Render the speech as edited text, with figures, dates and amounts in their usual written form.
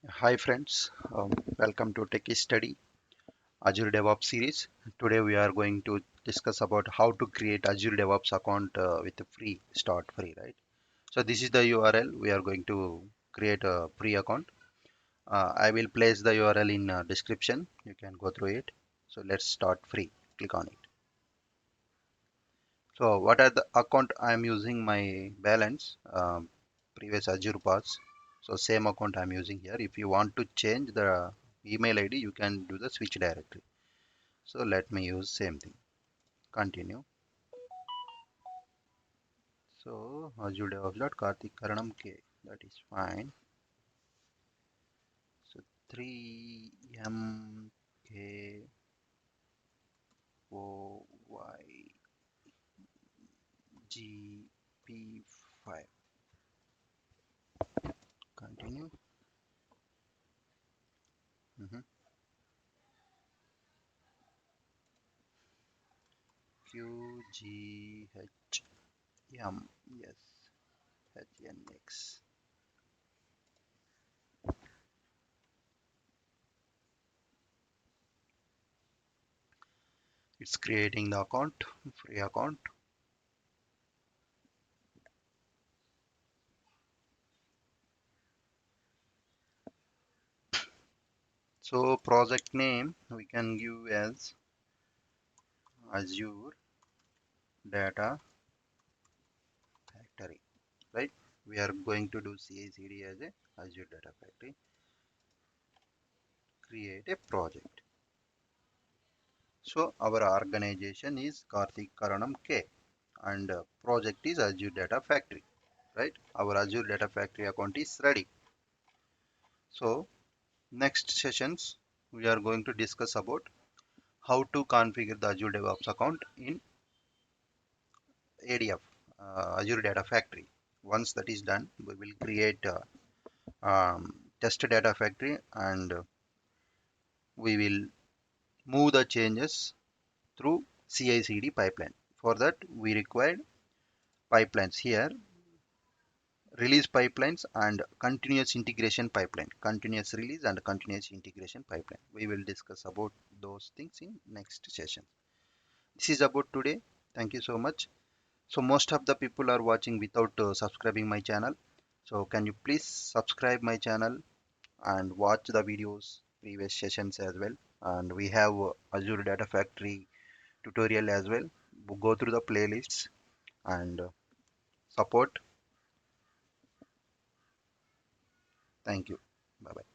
Hi friends, welcome to Techie Study Azure DevOps series. Today we are going to discuss about how to create Azure DevOps account with a free start free, right? So this is the URL. We are going to create a free account. I will place the URL in description. You can go through it. So let's start free. Click on it. So what are the account I am using my balance previous Azure pass. So same account I am using here. If you want to change the email ID, you can do the switch directly. So let me use same thing. Continue. So Azure DevOps Karthik Karanam K. That is fine. So 3MKOYGP5. Continue. Mhm. QGHM. Yes. HNX. It's creating the account, free account. So project name we can give as Azure Data Factory, right? We are going to do CI/CD as a Azure Data Factory. Create a project. So our organization is Karthik Karanam K, and project is Azure Data Factory, right? Our Azure Data Factory account is ready. So next sessions we are going to discuss about how to configure the Azure DevOps account in ADF, Azure Data Factory. Once that is done, we will create test data factory, and we will move the changes through CI/CD pipeline. For that, we require pipelines here, release pipelines and continuous integration pipeline, continuous release and continuous integration pipeline. We will discuss about those things in next session. This is about today. Thank you so much. So most of the people are watching without subscribing my channel. So can you please subscribe my channel and watch the videos previous sessions as well. And we have Azure Data Factory tutorial as well. Go through the playlists and support. Thank you. Bye bye.